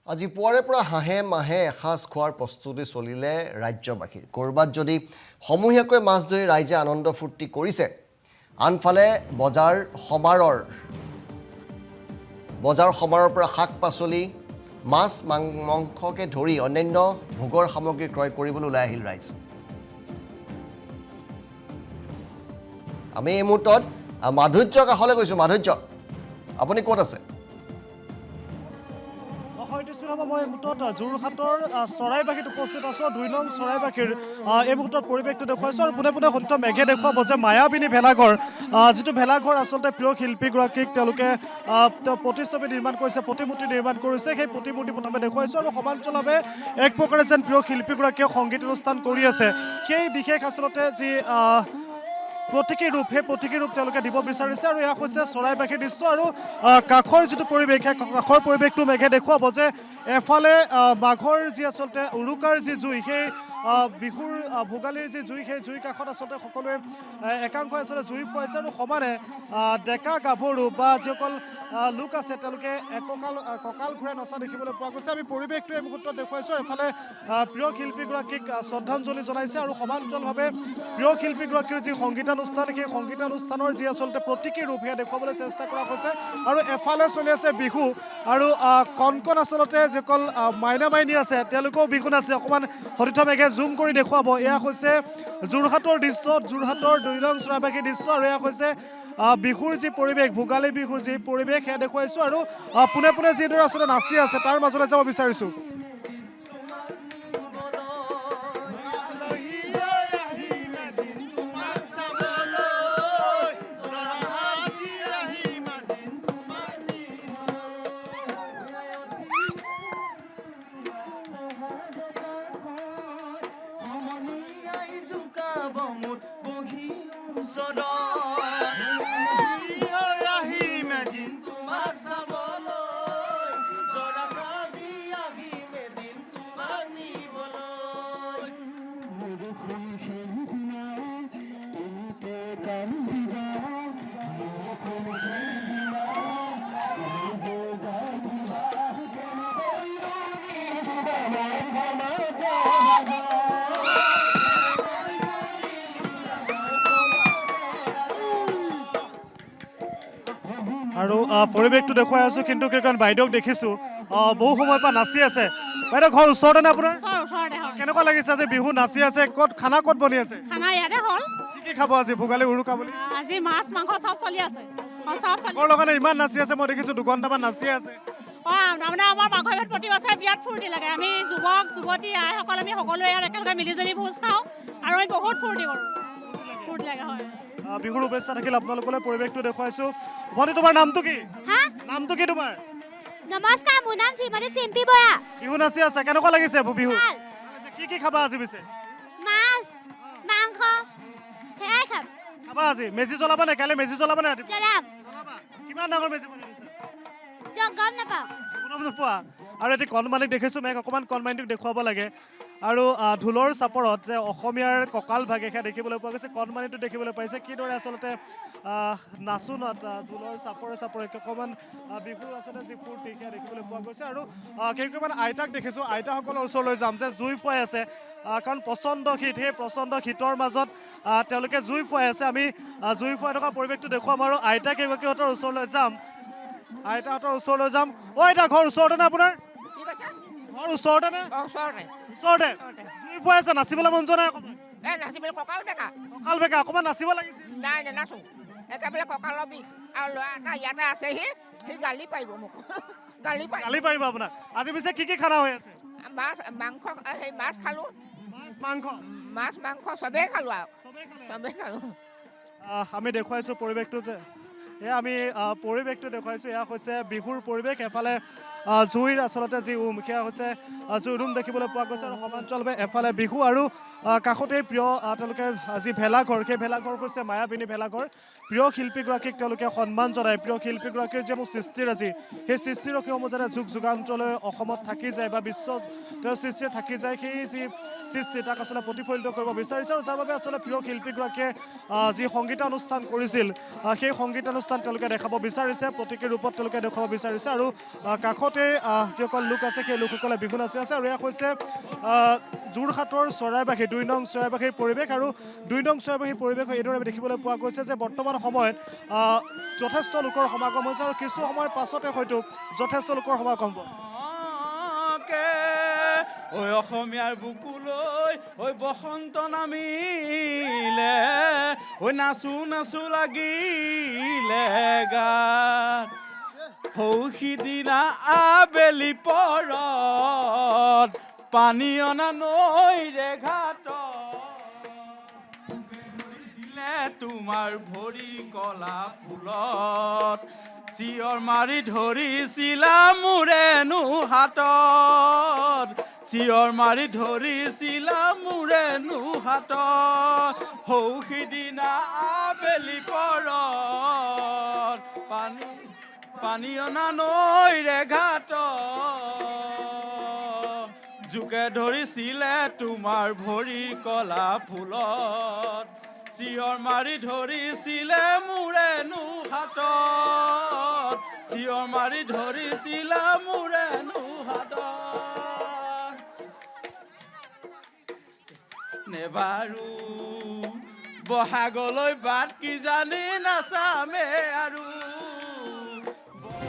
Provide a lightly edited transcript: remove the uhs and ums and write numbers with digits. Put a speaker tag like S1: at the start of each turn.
S1: আজি পুৱাৰে পৰা হাঁহে মাহে এসাঁজ খোৱাৰ প্ৰস্তুতি চলিলে ৰাজ্যবাসীৰ। ক'ৰবাত যদি সমূহীয়াকৈ মাছ ধৰি ৰাইজে আনন্দ ফূৰ্তি কৰিছে, আনফালে বজাৰ সমাৰৰ পৰা শাক পাচলি, মাছ মাংসকে ধৰি অন্যান্য ভোগৰ সামগ্ৰী ক্ৰয় কৰিবলৈ ওলাই আহিল ৰাইজ। আমি এই মুহূৰ্তত মাধুৰ্যৰ কাষলৈ গৈছোঁ। মাধুৰ্য, আপুনি ক'ত আছে?
S2: মই মুহূৰ্তত যোৰহাটৰ চৰাইবাগীত উপস্থিত আছোঁ। 2 নং চৰাইবাগীৰ এই মুহূৰ্তত পৰিৱেশটো দেখুৱাইছোঁ আৰু পোনে পোনে সতীৰ্থ মেঘে দেখুৱাব যে মায়াবিনী ভেলাঘৰ, যিটো ভেলাঘৰ আচলতে প্ৰিয় শিল্পীগৰাকীক তেওঁলোকে প্ৰতিচ্ছবি নিৰ্মাণ কৰিছে, প্ৰতিমূৰ্তি নিৰ্মাণ কৰিছে। সেই প্ৰতিমূৰ্তি প্ৰথমে দেখুৱাইছোঁ আৰু সমান্তৰালভাৱে এক প্ৰকাৰে যেন প্ৰিয় শিল্পীগৰাকীয়ে সংগীত অনুষ্ঠান কৰি আছে। সেই বিশেষ আচলতে যি প্ৰতীকী ৰূপ, সেই প্ৰতীকী ৰূপ তেওঁলোকে দিব বিচাৰিছে আৰু এয়া হৈছে চৰাইবাগীৰ দৃশ্য। আৰু কাষৰ যিটো পৰিৱেশ, সেই কাষৰ পৰিৱেশটো মেঘে দেখুৱাব যে এফালে মাঘৰ যি আচলতে উৰুকাৰ যি জুই, সেই বিহুৰ ভোগালীৰ যি জুই, সেই জুইৰ কাষত আচলতে সকলোৱে একাংশই আচলতে জুই ফুৱাইছে আৰু সমানে ডেকা গাভৰু বা যিসকল লোক আছে তেওঁলোকে কঁকাল ঘূৰাই নচা দেখিবলৈ পোৱা গৈছে। আমি পৰিৱেশটো এই মুহূৰ্তত দেখুৱাইছোঁ। এফালে প্ৰিয় শিল্পীগৰাকীক শ্ৰদ্ধাঞ্জলি জনাইছে আৰু সমান্তৰালভাৱে প্ৰিয় শিল্পীগৰাকীৰ যি সংগীতানুষ্ঠান, সেই সংগীতানুষ্ঠানৰ যি আচলতে প্ৰতীকী ৰূপ, সেয়া দেখুৱাবলৈ চেষ্টা কৰা হৈছে। আৰু এফালে চলি আছে বিহু আৰু কণ আচলতে যিসকল মাইনা মাইনী আছে তেওঁলোকেও বিহু নাচে। অকণমান সতীৰ্থ মেঘে জুম কৰি দেখুৱাব। এয়া হৈছে যোৰহাটৰ দৃশ্য, যোৰহাটৰ 2 নং চৰাইবাগীৰ দৃশ্য। আৰু এয়া হৈছে বিহুৰ যি পৰিৱেশ, ভোগালী বিহুৰ যি পৰিৱেশ, সেয়া দেখুৱাইছোঁ। আৰু পোনে পোনে যিদৰে আচলতে নাচি আছে তাৰ মাজলৈ যাব বিচাৰিছোঁ। আৰু পৰিৱেশটো দেখুৱাই আছোঁ, কিন্তু কেইজন বাইদেউক দেখিছোঁ বহু সময়ৰ পৰা নাচি আছে। বাইদেউ ঘৰ ওচৰতে নে আপোনাৰ? কেনেকুৱা লাগিছে আজি বিহু নাচি আছে? খানা ক'ত বনি আছে?
S3: খানা ইয়াতে হ'ল।
S2: কি খাব আজি ভোগালী উৰুকা বুলি?
S3: আজি মাছ মাংস চব চলি আছে।
S2: ঘৰ লগানে ইমান নাচি আছে, মই দেখিছোঁ 2 ঘণ্টামান নাচি আছে।
S3: তাৰমানে আমাৰ মাঘৰ বিহুত প্ৰতি বছৰে বিৰাট ফূৰ্তি লাগে। আমি যুৱক যুৱতী আইসকল আমি সকলোৱে ইয়াত একেলগে মিলিজুলি ভোজ খাওঁ আৰু আমি বহুত ফূৰ্তি কৰোঁ। ফূৰ্তি লাগে, হয়।
S2: বিহুৰ শুভেচ্ছা থাকিল আপোনালোকলৈ। পৰিৱেশটো দেখুৱাইছোঁ। ভণ্টি, তোমাৰ নামটো কি? নামটো কি তোমাৰ?
S4: নমস্কাৰ, মোৰ নাম শ্ৰীমতী চিম্পী বৰা।
S2: বিহু নাচি আছে, কেনেকুৱা লাগিছে বিহু? কি খাবা আজি পিছে?
S4: মাছ মাংস সেয়াই খাম।
S2: খাবা আজি? মেজি জ্বলাবা নে? কাইলৈ মেজি জ্বলাবা নে?
S4: জ্বলাম।
S2: কিমান ডাঙৰ মেজি বনাই দিছে?
S4: গম নাপাওঁ।
S2: গম নোপোৱা? আৰু এটি কণমানিক দেখিছোঁ, মেঘ অকণমান কণমানিটোক দেখুৱাব লাগে। আৰু ঢোলৰ চাপৰত যে অসমীয়াৰ কঁকাল ভাগে, সেয়া দেখিবলৈ পোৱা গৈছে। কণমানিটো দেখিবলৈ পাইছে কিদৰে আচলতে নাচোনত ঢোলৰ চাপৰে অকণমান বিহুৰ আচলতে যি ফূৰ্তি, সেয়া দেখিবলৈ পোৱা গৈছে। আৰু কেইগৰাকীমান আইতাক দেখিছোঁ। আইতাসকলৰ ওচৰলৈ যাম যে জুই ফুৱাই আছে, কাৰণ প্ৰচণ্ড শীত। সেই প্ৰচণ্ড শীতৰ মাজত তেওঁলোকে জুই ফুৱাই আছে। আমি জুই ফুৱাই থকা পৰিৱেশটো দেখুৱাম আৰু আইতা কেইগৰাকীহঁতৰ ওচৰলৈ যাম। আইতাহঁতৰ ওচৰলৈ যাম। আইতা, ঘৰ ওচৰতে নে আপোনাৰ? ঘৰ ওচৰতে নে? ওচৰতে। জুই ফুৱাই আছে, নাচিবলৈ মন যোৱা নাই অকণমান?
S5: কঁকাল
S2: বেকা, অকণমান নাচিব লাগিছিল।
S5: নাই নাচো, একেবাৰে কঁকালৰ বিষ। আৰু ল'ৰা এটা ইয়াতে আছেহি, সি গালি পাৰিব মোক। গালি
S2: পাৰিব আপোনাক? আজি পিছে কি খানা হৈ আছে?
S5: মাছ মাংস, সেই মাছ খালোঁ। মাছ মাংস চবেই খালোঁ আৰু চবেই খালোঁ।
S2: আমি দেখুৱাইছোঁ পৰিৱেশটো যে আমি পৰিৱেশটো দেখুৱাইছোঁ। এয়া হৈছে বিহুৰ পৰিৱেশ। এফালে জুইৰ আচলতে যি সেয়া হৈছে জুইৰ দেখিবলৈ পোৱা গৈছে আৰু সমান্তৰালভাৱে এফালে বিহু আৰু কাষতেই প্ৰিয় তেওঁলোকে যি ভেলাঘৰ, সেই ভেলাঘৰ হৈছে মায়াবিনী ভেলাঘৰ। প্ৰিয় শিল্পীগৰাকীক তেওঁলোকে সন্মান জনায়। প্ৰিয় শিল্পীগৰাকীৰ যিসমূহ সৃষ্টিৰাজি, সেই সৃষ্টিৰাজিসমূহ যাতে যুগ যুগান্তৰলৈ অসমত থাকি যায় বা বিশ্বত তেওঁৰ সৃষ্টি থাকি যায়, সেই যি সৃষ্টি তাক আচলতে প্ৰতিফলিত কৰিব বিচাৰিছে। আৰু যাৰ বাবে আচলতে প্ৰিয় শিল্পীগৰাকীয়ে যি সংগীতানুষ্ঠান কৰিছিল, সেই সংগীতানুষ্ঠান তেওঁলোকে দেখাব বিচাৰিছে, প্ৰতীকী ৰূপত তেওঁলোকে দেখুৱাব বিচাৰিছে। আৰু কাষত কাষতে যিসকল লোক আছে সেই লোকসকলে বিহু নাচি আছে আৰু এয়া হৈছে যোৰহাটৰ চৰাইবাহী 2 নং চৰাইবাহীৰ পৰিৱেশ আৰু 2 নং চৰাইবাহীৰ পৰিৱেশ এইদৰে দেখিবলৈ পোৱা গৈছে যে বৰ্তমান সময়ত যথেষ্ট লোকৰ সমাগম হৈছে আৰু কিছু সময়ৰ পাছতে হয়তো যথেষ্ট লোকৰ সমাগম হ'ব
S6: ঐ অসমীয়াৰ বুকুলৈ ঐ বসন্ত নামিলে ঐ নাচো নাচো লাগিলে গাত সৌসিদিনা আবেলি পৰত পানী অনা নৈৰে ঘাটত তোমাৰ ভৰি কলা ফুলত চিঞৰ মাৰি ধৰিছিলা মোৰেনো হাতত চিঞৰ মাৰি ধৰিছিলা মোৰেনো হাতত সৌসিদিনা আবেলি পৰত পানী অনা নৈৰে ঘাটত জোকে ধৰিছিলে তোমাৰ ভৰি কলা ফুলত চিঞৰ মাৰি ধৰিছিলে মোৰেনো হাতত চিঞৰ মাৰি ধৰিছিলা মোৰেনো হাতত নেবাৰো বহাগলৈ বাট কি জানি নাচামে আৰু